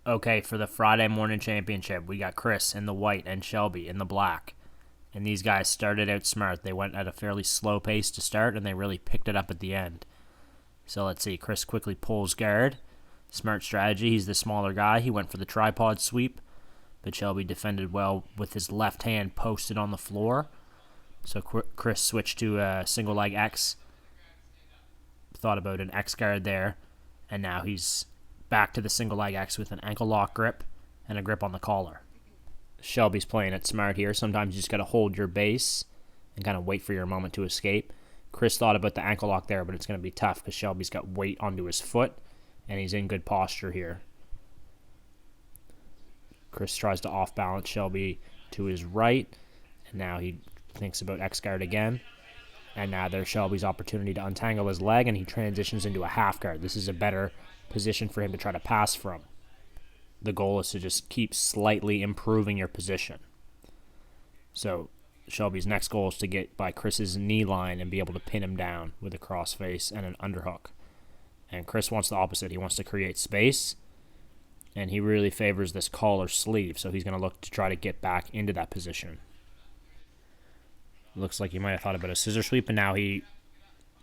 Okay, for the Friday morning championship, we got Chris in the white and Shelby in the black. And these guys started out smart. They went at a fairly slow pace to start, and they really picked it up at the end. So let's see. Chris quickly pulls guard. Smart strategy. He's the smaller guy. He went for the tripod sweep, but Shelby defended well with his left hand posted on the floor. So Chris switched to a single leg X. Thought about an X guard there, and now he's back to the single leg X with an ankle lock grip and a grip on the collar. Shelby's playing it smart here. Sometimes you just got to hold your base and kind of wait for your moment to escape. Chris thought about the ankle lock there, but it's going to be tough because Shelby's got weight onto his foot, and he's in good posture here. Chris tries to off-balance Shelby to his right, and now he thinks about X-guard again. And now there's Shelby's opportunity to untangle his leg, and he transitions into a half guard. This is a better position for him to try to pass from. The goal is to just keep slightly improving your position. So Shelby's next goal is to get by Chris's knee line and be able to pin him down with a crossface and an underhook. And Chris wants the opposite. He wants to create space, and he really favors this collar sleeve, so he's going to look to try to get back into that position. Looks like he might have thought about a scissor sweep, and now he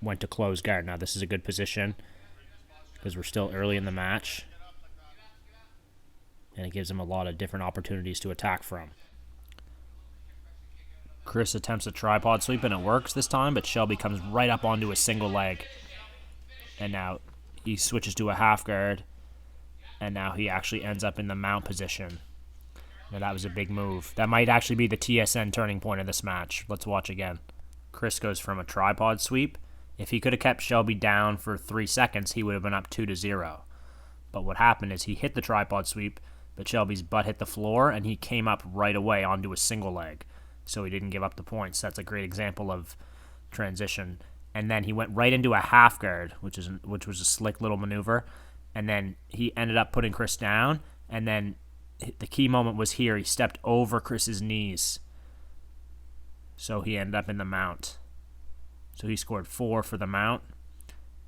went to close guard. Now this is a good position because we're still early in the match, and it gives him a lot of different opportunities to attack from. Chris attempts a tripod sweep, and it works this time, but Shelby comes right up onto a single leg. And now he switches to a half guard, and now he actually ends up in the mount position. Now that was a big move. That might actually be the TSN turning point of this match. Let's watch again. Chris goes from a tripod sweep. If he could have kept Shelby down for 3 seconds, he would have been up 2-0. But what happened is he hit the tripod sweep, but Shelby's butt hit the floor, and he came up right away onto a single leg. So he didn't give up the points. That's a great example of transition. And then he went right into a half guard, which was a slick little maneuver. And then he ended up putting Chris down. And then the key moment was here. He stepped over Chris's knees. So he ended up in the mount. So he scored 4 for the mount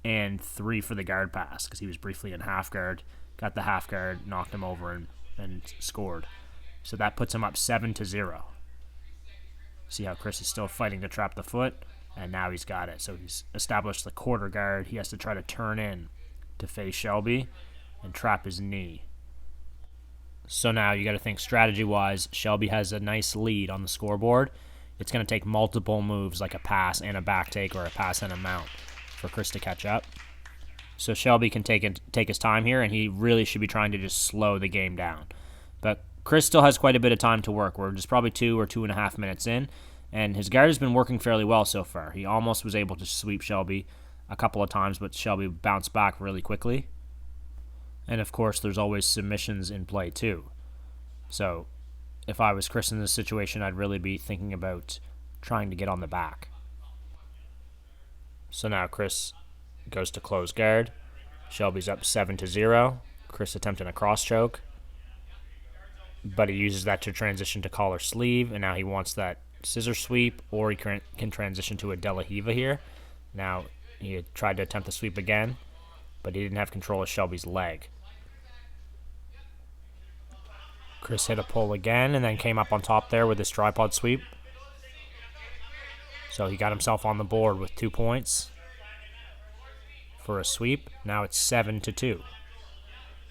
and 3 for the guard pass because he was briefly in half guard. Got the half guard, knocked him over, and scored. So that puts him up 7-0. See how Chris is still fighting to trap the foot, and now he's got it. So he's established the quarter guard. He has to try to turn in to face Shelby and trap his knee. So now you got to think strategy-wise. Shelby has a nice lead on the scoreboard. It's going to take multiple moves like a pass and a back take or a pass and a mount for Chris to catch up. So Shelby can take his time here, and he really should be trying to just slow the game down. But Chris still has quite a bit of time to work. We're just probably 2 or 2.5 minutes in, and his guard has been working fairly well so far. He almost was able to sweep Shelby a couple of times, but Shelby bounced back really quickly. And of course, there's always submissions in play too. So if I was Chris in this situation, I'd really be thinking about trying to get on the back. So now Chris goes to close guard. Shelby's up 7-0. Chris attempting a cross choke, but he uses that to transition to collar sleeve, and now he wants that scissor sweep, or he can transition to a De La Hiva here. Now he had tried to attempt the sweep again, but he didn't have control of Shelby's leg. Chris hit a pull again and then came up on top there with his tripod sweep. So he got himself on the board with 2 points for a sweep. Now it's 7-2.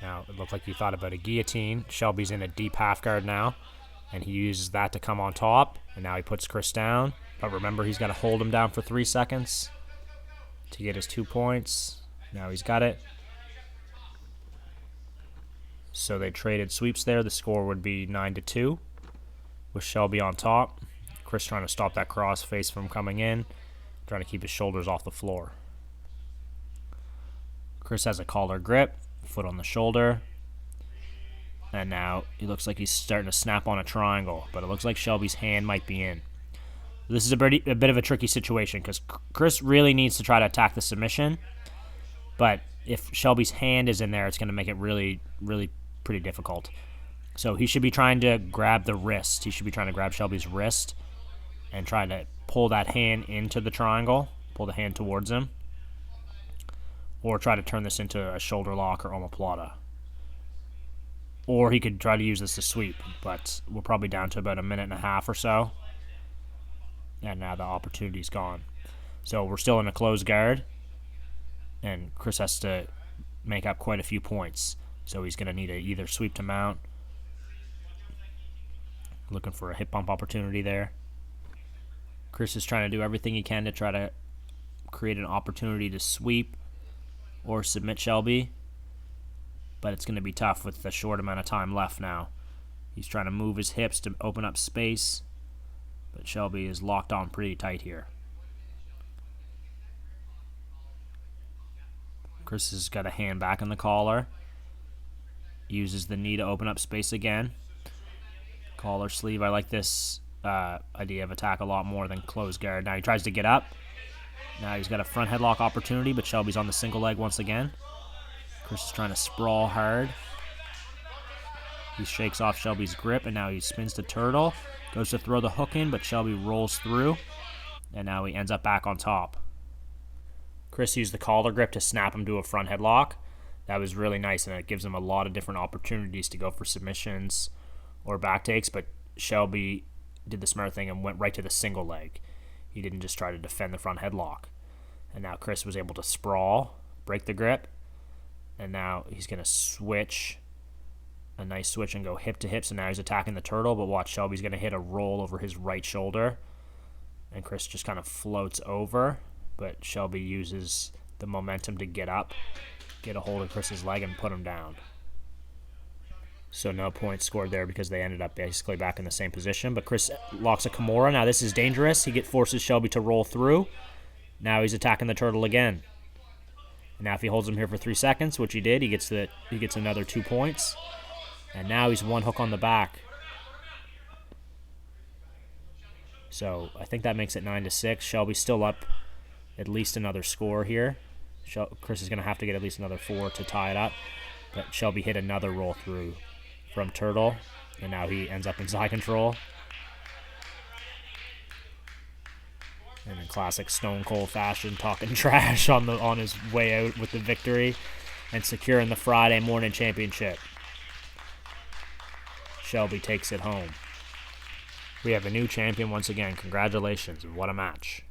Now it looked like he thought about a guillotine. Shelby's in a deep half guard now, and he uses that to come on top, and now he puts Chris down. But remember, he's got to hold him down for 3 seconds to get his 2 points. Now he's got it. So they traded sweeps there. The score would be 9-2 with Shelby on top. Chris trying to stop that cross face from coming in, trying to keep his shoulders off the floor. Chris has a collar grip, foot on the shoulder, and now he looks like he's starting to snap on a triangle, but it looks like Shelby's hand might be in. This is a bit of a tricky situation because Chris really needs to try to attack the submission, but if Shelby's hand is in there, it's going to make it really, really pretty difficult. So he should be trying to grab the wrist. He should be trying to grab Shelby's wrist and try to pull that hand into the triangle, pull the hand towards him, or try to turn this into a shoulder lock or omoplata. Or he could try to use this to sweep, but we're probably down to about a minute and a half or so. And now the opportunity's gone. So we're still in a closed guard, and Chris has to make up quite a few points. So he's going to need to either sweep to mount. Looking for a hip bump opportunity there. Chris is trying to do everything he can to try to create an opportunity to sweep or submit Shelby. But it's going to be tough with the short amount of time left now. He's trying to move his hips to open up space, but Shelby is locked on pretty tight here. Chris has got a hand back in the collar. Uses the knee to open up space again. Collar sleeve. I like this idea of attack a lot more than closed guard. Now he tries to get up. Now he's got a front headlock opportunity, but Shelby's on the single leg once again. Chris is trying to sprawl hard. He shakes off Shelby's grip, and now he spins to turtle. Goes to throw the hook in, but Shelby rolls through. And now he ends up back on top. Chris used the collar grip to snap him to a front headlock. That was really nice, and it gives him a lot of different opportunities to go for submissions or back takes, but Shelby did the smart thing and went right to the single leg. He didn't just try to defend the front headlock. And now Chris was able to sprawl, break the grip, and now he's going to switch, a nice switch, and go hip to hip. So now he's attacking the turtle, but watch, Shelby's going to hit a roll over his right shoulder, and Chris just kind of floats over, but Shelby uses the momentum to get up, get a hold of Chris's leg, and put him down. So no points scored there because they ended up basically back in the same position. But Chris locks a Kimura. Now this is dangerous. He forces Shelby to roll through. Now he's attacking the turtle again. And now if he holds him here for 3 seconds, which he did, he gets another 2 points. And now he's one hook on the back. So I think that makes it 9-6. Shelby's still up at least another score here. Chris is going to have to get at least another 4 to tie it up. But Shelby hit another roll through from turtle, and now he ends up in side control. And in classic Stone Cold fashion, talking trash on his way out with the victory and securing the Friday morning championship. Shelby takes it home. We have a new champion once again. Congratulations. What a match.